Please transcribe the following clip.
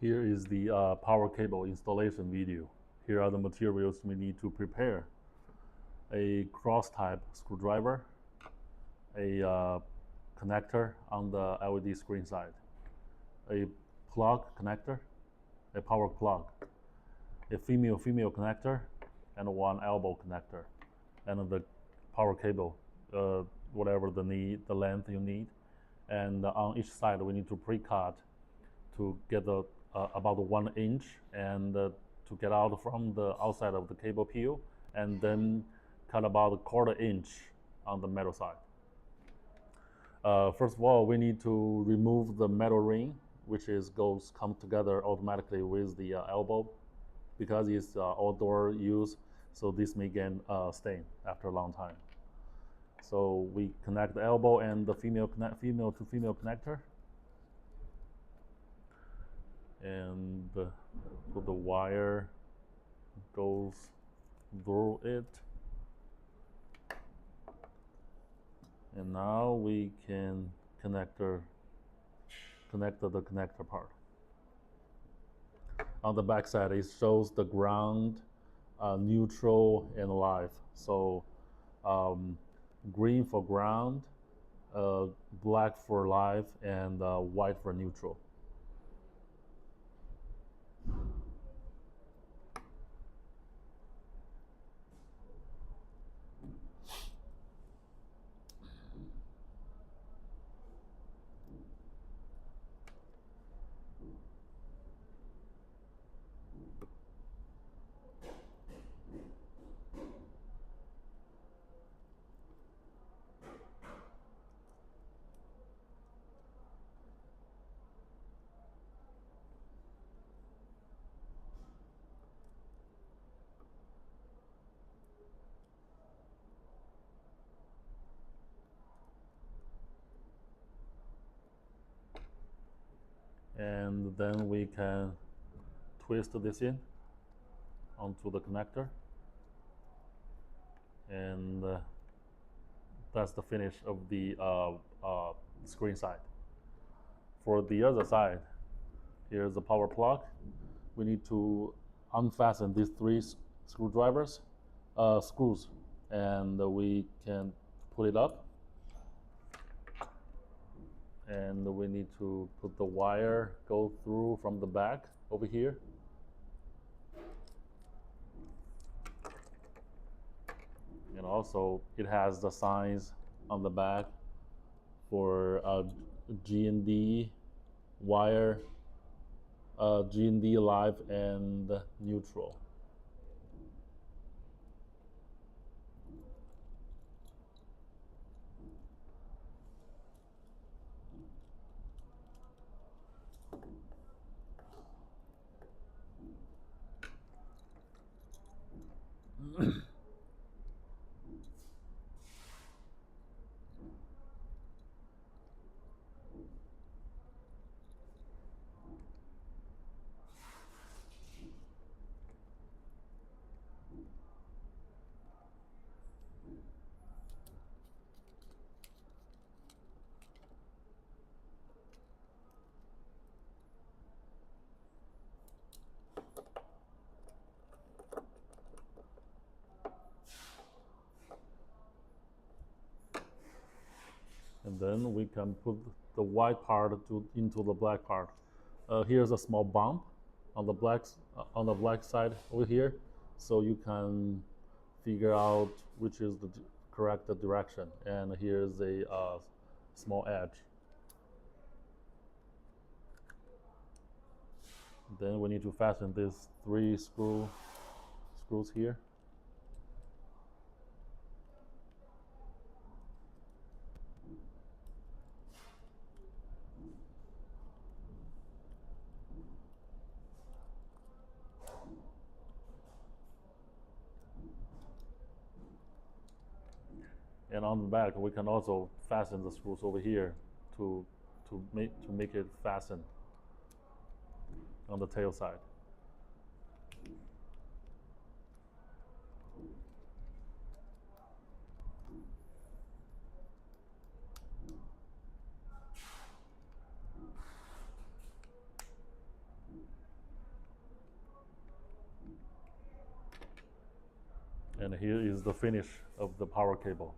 Here is the power cable installation video. Here are the materials we need to prepare. A cross-type screwdriver, a connector on the LED screen side, a plug connector, a power plug, a female connector, and one elbow connector, and the power cable, whatever the length you need. And on each side we need to pre-cut to get about 1 inch, and to get out from the outside of the cable peel, and then cut about 1/4 inch on the metal side. First of all, we need to remove the metal ring, which come together automatically with the elbow, because it's outdoor use. So this may get stain after a long time. So we connect the elbow and the female to female connector, and put the wire goes through it. And now we can connect the connector part. On the back side, it shows the ground, neutral, and live. So green for ground, black for live, and white for neutral. And then we can twist this in onto the connector, and that's the finish of the screen side. For the other side, here's the power plug. We need to unfasten these 3 screws, and we can pull it up. And we need to put the wire go through from the back over here. And also it has the signs on the back for G&D wire, G&D live, and neutral. And then we can put the white part into the black part. Here's a small bump on the black side over here, so you can figure out which is the correct direction. And here's a small edge. Then we need to fasten these 3 screws here. And on the back, we can also fasten the screws over here to make it fasten on the tail side. And here is the finish of the power cable.